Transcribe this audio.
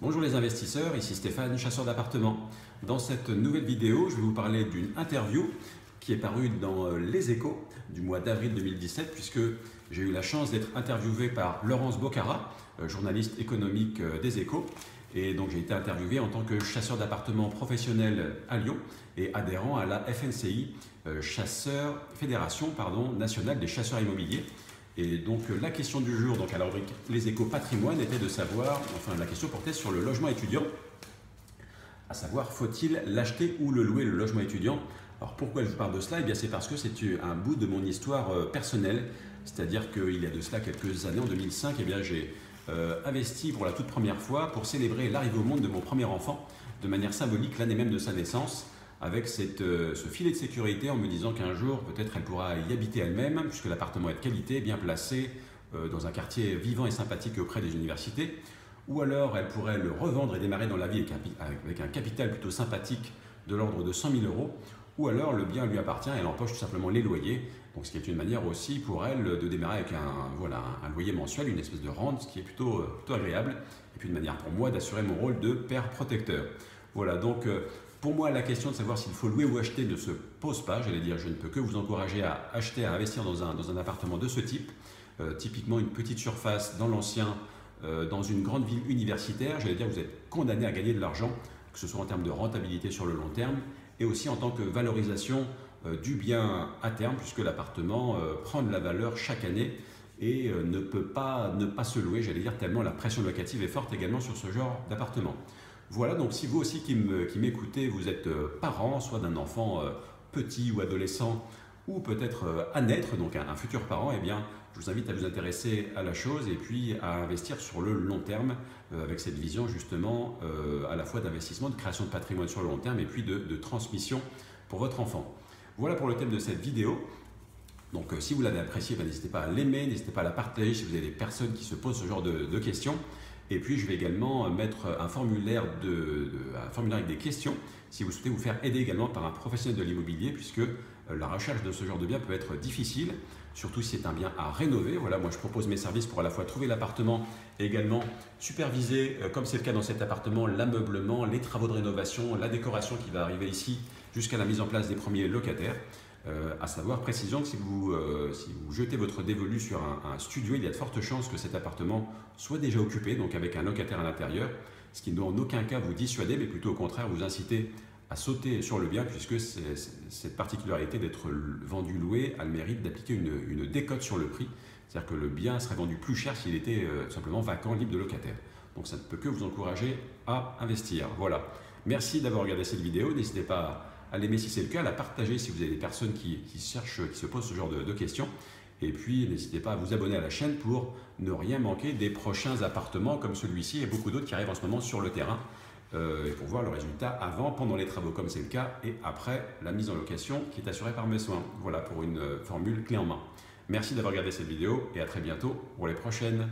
Bonjour les investisseurs, ici Stéphane, chasseur d'appartements. Dans cette nouvelle vidéo, je vais vous parler d'une interview qui est parue dans Les Échos du mois d'avril 2017, puisque j'ai eu la chance d'être interviewé par Laurence Bocara, journaliste économique des Échos. Et donc j'ai été interviewé en tant que chasseur d'appartements professionnel à Lyon et adhérent à la FNCI, Fédération nationale des chasseurs immobiliers. Et donc la question du jour, donc à la rubrique Les Échos Patrimoine, était de savoir, enfin la question portait sur le logement étudiant, à savoir faut-il l'acheter ou le louer, le logement étudiant. Alors pourquoi je vous parle de cela? Eh bien c'est parce que c'est un bout de mon histoire personnelle, c'est-à-dire qu'il y a de cela quelques années, en 2005, eh bien j'ai investi pour la toute première fois pour célébrer l'arrivée au monde de mon premier enfant, de manière symbolique l'année même de sa naissance, avec ce filet de sécurité en me disant qu'un jour, peut-être elle pourra y habiter elle-même, puisque l'appartement est de qualité, bien placé, dans un quartier vivant et sympathique auprès des universités, ou alors elle pourrait le revendre et démarrer dans la vie avec un capital plutôt sympathique de l'ordre de 100 000 €, ou alors le bien lui appartient et elle empoche tout simplement les loyers, donc ce qui est une manière aussi pour elle de démarrer avec un loyer mensuel, une espèce de rente, ce qui est plutôt agréable, et puis une manière pour moi d'assurer mon rôle de père protecteur. Voilà, donc pour moi, la question de savoir s'il faut louer ou acheter ne se pose pas. J'allais dire, je ne peux que vous encourager à acheter, à investir dans un appartement de ce type. Typiquement, une petite surface dans l'ancien, dans une grande ville universitaire. J'allais dire, vous êtes condamné à gagner de l'argent, que ce soit en termes de rentabilité sur le long terme et aussi en tant que valorisation du bien à terme, puisque l'appartement prend de la valeur chaque année et ne peut pas ne pas se louer, j'allais dire, tellement la pression locative est forte également sur ce genre d'appartement. Voilà, donc si vous aussi qui m'écoutez, vous êtes parent, soit d'un enfant petit ou adolescent, ou peut-être à naître, donc un futur parent, eh bien, je vous invite à vous intéresser à la chose et puis à investir sur le long terme avec cette vision justement à la fois d'investissement, de création de patrimoine sur le long terme et puis de transmission pour votre enfant. Voilà pour le thème de cette vidéo. Donc si vous l'avez apprécié, n'hésitez pas à l'aimer, n'hésitez pas à la partager si vous avez des personnes qui se posent ce genre de questions. Et puis je vais également mettre un formulaire avec des questions si vous souhaitez vous faire aider également par un professionnel de l'immobilier, puisque la recherche de ce genre de bien peut être difficile, surtout si c'est un bien à rénover. Voilà, moi je propose mes services pour à la fois trouver l'appartement et également superviser, comme c'est le cas dans cet appartement, l'ameublement, les travaux de rénovation, la décoration qui va arriver ici jusqu'à la mise en place des premiers locataires. À savoir, précision que si vous jetez votre dévolu sur un studio, il y a de fortes chances que cet appartement soit déjà occupé, donc avec un locataire à l'intérieur, ce qui ne doit en aucun cas vous dissuader, mais plutôt au contraire vous inciter à sauter sur le bien, puisque cette particularité d'être vendu loué a le mérite d'appliquer une décote sur le prix, c'est-à-dire que le bien serait vendu plus cher s'il était simplement vacant, libre de locataire. Donc ça ne peut que vous encourager à investir. Voilà. Merci d'avoir regardé cette vidéo, n'hésitez pas à l'aimer si c'est le cas, à la partager si vous avez des personnes qui se posent ce genre de questions. Et puis n'hésitez pas à vous abonner à la chaîne pour ne rien manquer des prochains appartements comme celui-ci et beaucoup d'autres qui arrivent en ce moment sur le terrain. Et pour voir le résultat avant, pendant les travaux comme c'est le cas, et après la mise en location qui est assurée par mes soins. Voilà pour une formule clé en main. Merci d'avoir regardé cette vidéo et à très bientôt pour les prochaines.